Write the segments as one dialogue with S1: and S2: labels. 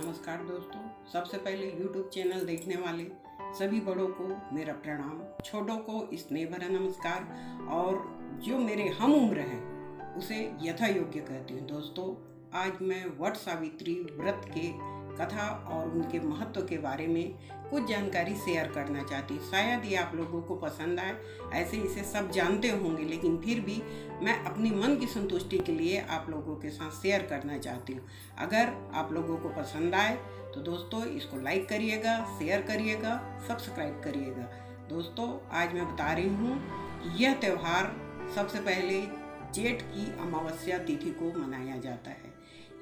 S1: नमस्कार दोस्तों, सबसे पहले YouTube चैनल देखने वाले सभी बड़ों को मेरा प्रणाम, छोटों को स्नेह भरा नमस्कार और जो मेरे हम उम्र हैं उसे यथा योग्य कहती हूँ। दोस्तों, आज मैं वट सावित्री व्रत के कथा और उनके महत्व के बारे में कुछ जानकारी शेयर करना चाहती हूँ। शायद ये आप लोगों को पसंद आए, ऐसे इसे सब जानते होंगे, लेकिन फिर भी मैं अपनी मन की संतुष्टि के लिए आप लोगों के साथ शेयर करना चाहती हूँ। अगर आप लोगों को पसंद आए तो दोस्तों इसको लाइक करिएगा, शेयर करिएगा, सब्सक्राइब करिएगा। दोस्तों, आज मैं बता रही हूँ कि यह त्यौहार सबसे पहले जेठ की अमावस्या तिथि को मनाया जाता है।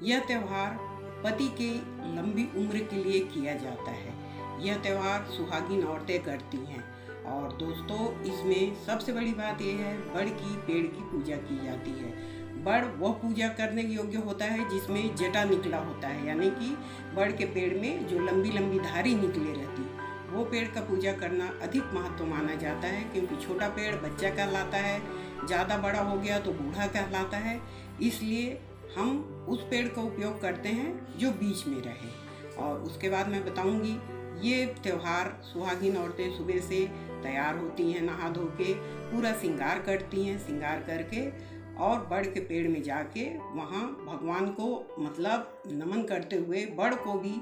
S1: यह त्यौहार पति के लंबी उम्र के लिए किया जाता है। यह त्यौहार सुहागिन औरतें करती हैं और दोस्तों इसमें सबसे बड़ी बात यह है, बड़ की पेड़ की पूजा की जाती है। बड़ वह पूजा करने योग्य होता है जिसमें जटा निकला होता है, यानी कि बड़ के पेड़ में जो लंबी लंबी धारी निकले रहती, वो पेड़ का पूजा करना अधिक महत्व माना जाता है, क्योंकि छोटा पेड़ बच्चा कहलाता है, ज़्यादा बड़ा हो गया तो बूढ़ा कहलाता है। इसलिए हम उस पेड़ का उपयोग करते हैं जो बीच में रहे। और उसके बाद मैं बताऊंगी, ये त्यौहार सुहागिन औरतें सुबह से तैयार होती हैं, नहा धो के पूरा श्रृंगार करती हैं, श्रृंगार करके और बड़ के पेड़ में जाके वहाँ भगवान को मतलब नमन करते हुए, बड़ को भी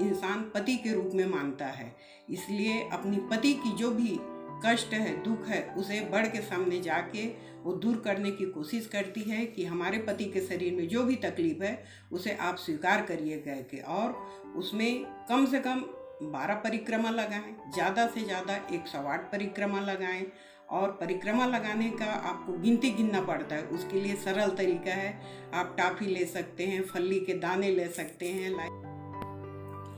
S1: इंसान पति के रूप में मानता है, इसलिए अपनी पति की जो भी कष्ट है, दुख है, उसे बड़ के सामने जाके वो दूर करने की कोशिश करती है कि हमारे पति के शरीर में जो भी तकलीफ है उसे आप स्वीकार करिए कह के, और उसमें कम से कम 12 परिक्रमा लगाएं, ज़्यादा से ज़्यादा 108 परिक्रमा लगाएं। और परिक्रमा लगाने का आपको गिनती गिनना पड़ता है, उसके लिए सरल तरीका है, आप टाफी ले सकते हैं, फल्ली के दाने ले सकते हैं,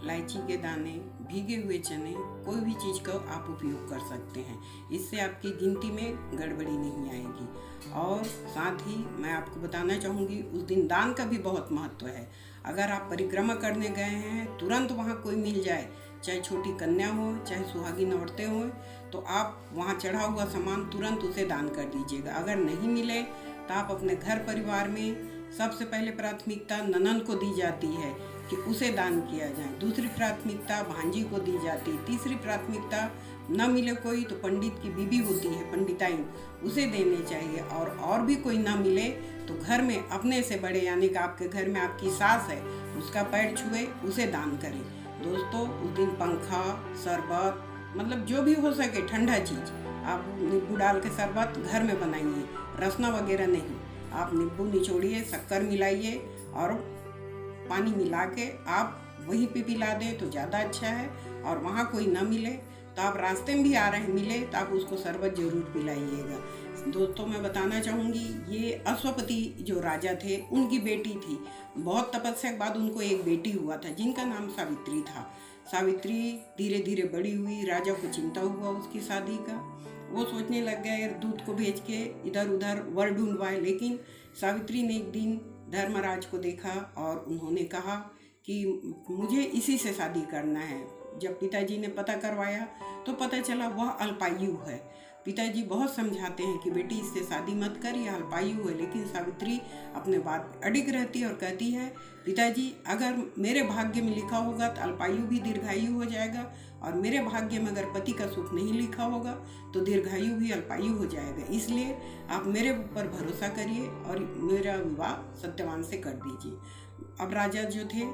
S1: इलायची के दाने, भीगे हुए चने, कोई भी चीज़ का आप उपयोग कर सकते हैं। इससे आपकी गिनती में गड़बड़ी नहीं आएगी। और साथ ही मैं आपको बताना चाहूँगी, उस दिन दान का भी बहुत महत्व है। अगर आप परिक्रमा करने गए हैं, तुरंत वहाँ कोई मिल जाए, चाहे छोटी कन्या हो, चाहे सुहागिन औरतें हों, तो आप वहाँ चढ़ा हुआ सामान तुरंत उसे दान कर दीजिएगा। अगर नहीं मिले तो आप अपने घर परिवार में सबसे पहले प्राथमिकता ननद को दी जाती है कि उसे दान किया जाए, दूसरी प्राथमिकता भांजी को दी जाती है, तीसरी प्राथमिकता न मिले कोई तो पंडित की बीबी होती है, पंडिताइन, उसे देने चाहिए। और भी कोई ना मिले तो घर में अपने से बड़े, यानी कि आपके घर में आपकी सास है, उसका पैर छुए, उसे दान करें। दोस्तों, उस दिन पंखा, शरबत, मतलब जो भी हो सके ठंडा चीज़, आप नींबू डाल के शरबत घर में बनाइए, रसना वगैरह नहीं, आप नींबू निचोड़िए, शक्कर मिलाइए और पानी मिला के आप वहीं पे पिला दें तो ज़्यादा अच्छा है। और वहाँ कोई ना मिले तो आप रास्ते में भी आ रहे हैं, मिले तो आप उसको शरबत जरूर पिलाइएगा। दोस्तों, मैं बताना चाहूँगी, ये अश्वपति जो राजा थे, उनकी बेटी थी। बहुत तपस्या के बाद उनको एक बेटी हुआ था जिनका नाम सावित्री था। सावित्री धीरे धीरे बड़ी हुई, राजा को चिंता हुआ उसकी शादी का। वो सोचने लग गए दूत को भेज के इधर उधर वर ढूंढवाए, लेकिन सावित्री ने एक दिन धर्मराज को देखा और उन्होंने कहा कि मुझे इसी से शादी करना है। जब पिताजी ने पता करवाया तो पता चला वह अल्पायु है। पिताजी बहुत समझाते हैं कि बेटी इससे शादी मत कर, यह अल्पायु है, लेकिन सावित्री अपने बात अडिग रहती है और कहती है, पिताजी अगर मेरे भाग्य में लिखा होगा तो अल्पायु भी दीर्घायु हो जाएगा, और मेरे भाग्य में अगर पति का सुख नहीं लिखा होगा तो दीर्घायु भी अल्पायु हो जाएगा। इसलिए आप मेरे ऊपर भरोसा करिए और मेरा विवाह सत्यवान से कर दीजिए। अब राजा जो थे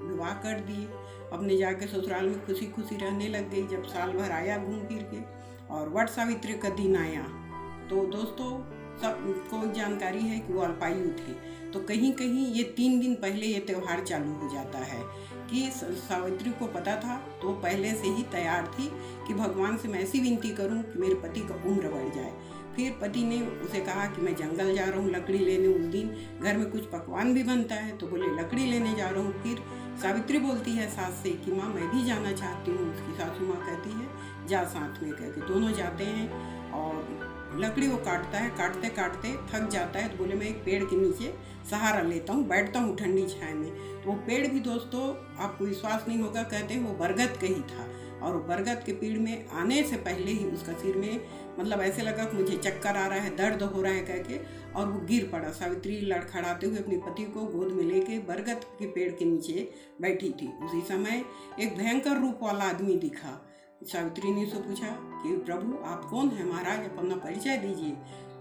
S1: विवाह कर दिए, अपने जाके ससुराल में खुशी खुशी रहने लग गई। जब साल भर आया घूम फिर के और वट सावित्री का दिन आया, तो दोस्तों सबको जानकारी है कि वो अल्पायु थे। तो कहीं कहीं ये 3 दिन पहले ये त्यौहार चालू हो जाता है कि सावित्री को पता था, तो पहले से ही तैयार थी कि भगवान से मैं ऐसी विनती करूं कि मेरे पति का उम्र बढ़ जाए। फिर पति ने उसे कहा कि मैं जंगल जा रहा हूँ लकड़ी लेने। उस दिन घर में कुछ पकवान भी बनता है, तो बोले लकड़ी लेने जा रहा हूँ। फिर सावित्री बोलती है सास से कि माँ मैं भी जाना चाहती हूँ। उसकी सासू माँ कहती है जा साथ में, कह के दोनों जाते हैं और लकड़ी वो काटता है, काटते काटते थक जाता है, तो बोले मैं एक पेड़ के नीचे सहारा लेता हूँ, बैठता हूँ ठंडी छाया में। तो वो पेड़ भी दोस्तों, आपको विश्वास नहीं होगा, कहते हैं वो बरगद का ही था। और बरगद के पेड़ में आने से पहले ही उसका सिर में मतलब ऐसे लगा कि मुझे चक्कर आ रहा है, दर्द हो रहा है कह के, और वो गिर पड़ा। सावित्री लड़खड़ाते हुए अपने पति को गोद में लेके बरगद के पेड़ के नीचे बैठी थी। उसी समय एक भयंकर रूप वाला आदमी दिखा। सावित्री ने उससे पूछा कि प्रभु आप कौन है महाराज, अपना परिचय दीजिए।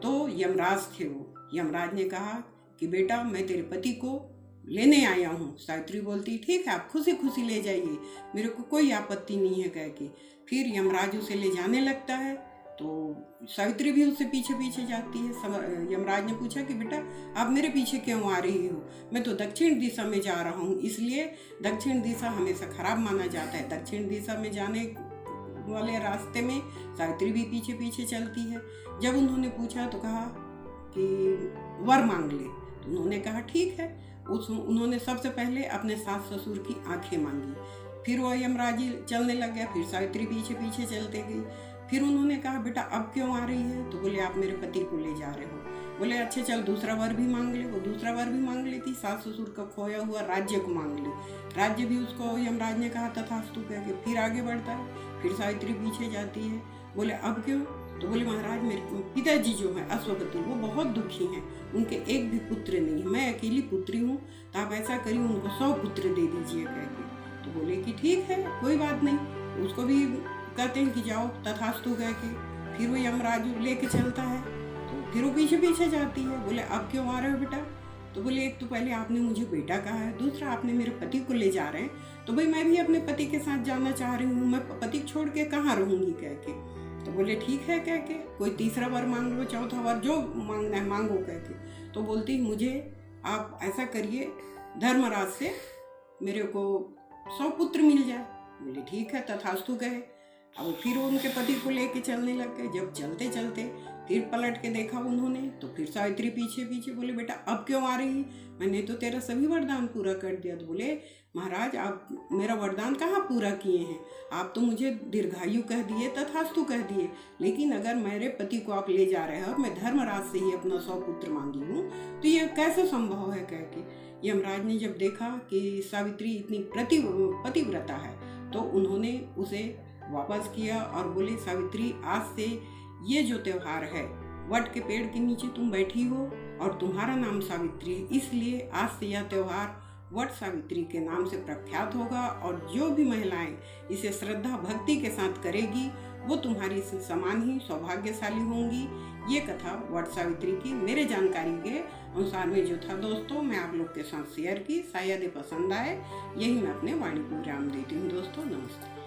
S1: तो यमराज थे वो। यमराज ने कहा कि बेटा मैं तेरे पति को लेने आया हूँ। सावित्री बोलती ठीक है, आप खुशी खुशी ले जाइए, मेरे को कोई आपत्ति नहीं है कह के। फिर यमराज उसे ले जाने लगता है, तो सावित्री भी उससे पीछे पीछे जाती है। यमराज ने पूछा कि बेटा आप मेरे पीछे क्यों आ रही हो? मैं तो दक्षिण दिशा में जा रहा हूँ, इसलिए दक्षिण दिशा हमेशा खराब माना जाता है। दक्षिण दिशा में जाने वाले रास्ते में सावित्री भी पीछे पीछे चलती है। जब उन्होंने पूछा तो कहा कि वर मांग ले, तो उन्होंने कहा ठीक है। उन्होंने सबसे पहले अपने सास ससुर की आंखें मांगी, फिर वो यमराज चलने लग गया, फिर सावित्री पीछे पीछे चलते गई। फिर उन्होंने कहा बेटा अब क्यों आ रही है? तो बोले आप मेरे पति को ले जा रहे हो। बोले अच्छा चल दूसरा वर भी मांग ले। वो दूसरा वर भी मांग लेती, सास ससुर का खोया हुआ राज्य को मांग ले। राज्य भी उसको यमराज ने कहा तथास्तु कह के फिर आगे बढ़ता है। फिर सावित्री पीछे जाती है। बोले अब क्यों? तो बोले महाराज मेरे पिताजी जो हैं अश्वपति, वो बहुत दुखी हैं, उनके एक भी पुत्र नहीं है, मैं अकेली पुत्री हूँ, तो आप ऐसा करिए उनको 100 पुत्र दे दीजिए कह के। तो बोले कि ठीक है कोई बात नहीं। उसको भी कहते हैं कि जाओ तथास्तु कह के। फिर वो यमराज लेके चलता है, तो फिर वो पीछे पीछे जाती है। बोले अब क्यों आ रहे हो बेटा? तो बोले एक तो पहले आपने मुझे बेटा कहा है, दूसरा आपने मेरे पति को ले जा रहे हैं, तो भाई मैं भी अपने पति के साथ जाना चाह रही हूँ, मैं पति छोड़ के कहाँ रहूँगी कह के। तो बोले ठीक है कह के, कोई तीसरा वर मांग लो, चौथा वर जो मांगना है मांगो कह के। तो बोलती मुझे आप ऐसा करिए धर्मराज से मेरे को 100 पुत्र मिल जाए। बोले ठीक है तथास्तु कहे। अब फिर उनके पति को लेके चलने लग गए। जब चलते चलते फिर पलट के देखा उन्होंने, तो फिर सावित्री पीछे पीछे। बोले बेटा अब क्यों आ रही? मैंने तो तेरा सभी वरदान पूरा कर दिया। तो बोले महाराज आप मेरा वरदान कहाँ पूरा किए हैं? आप तो मुझे दीर्घायु कह दिए, तथास्तु कह दिए, लेकिन अगर मेरे पति को आप ले जा रहे हो, मैं धर्मराज से ही अपना 100 पुत्र मांगी हूँ, तो ये कैसे संभव है कह के। यमराज ने जब देखा कि सावित्री इतनी पतिव्रता है, तो उन्होंने उसे वापस किया और बोले सावित्री आज से ये जो त्योहार है, वट के पेड़ के नीचे तुम बैठी हो और तुम्हारा नाम सावित्री है, इसलिए आज से यह त्योहार वट सावित्री के नाम से प्रख्यात होगा, और जो भी महिलाएं इसे श्रद्धा भक्ति के साथ करेगी वो तुम्हारी समान ही सौभाग्यशाली होंगी। ये कथा वट सावित्री की मेरे जानकारी के अनुसार में जो था दोस्तों, मैं आप लोग के साथ शेयर की। शायद ये पसंद आए, यही मैं अपने वाणी को विराम देती हूँ दोस्तों। नमस्ते।